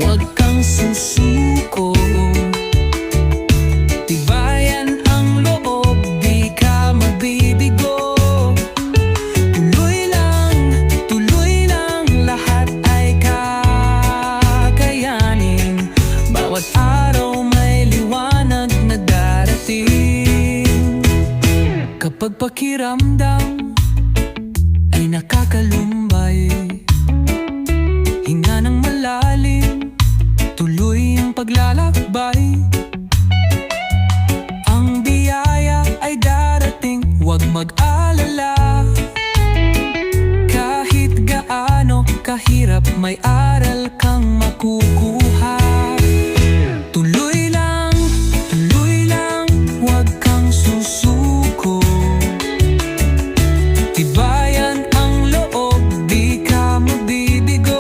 Huwag kang susuko, tibayan ang loob, di ka magbibigo. Tuloy lang, lahat ay kakayanin. Bawat araw may liwanag na darating. Kapag pakiramdam ay nakakalumbay, hinga ng malalim, tuloy ang paglalakbay. Ang biyaya ay darating, huwag mag-alala. Kahit gaano kahirap, may aral kang makukuha.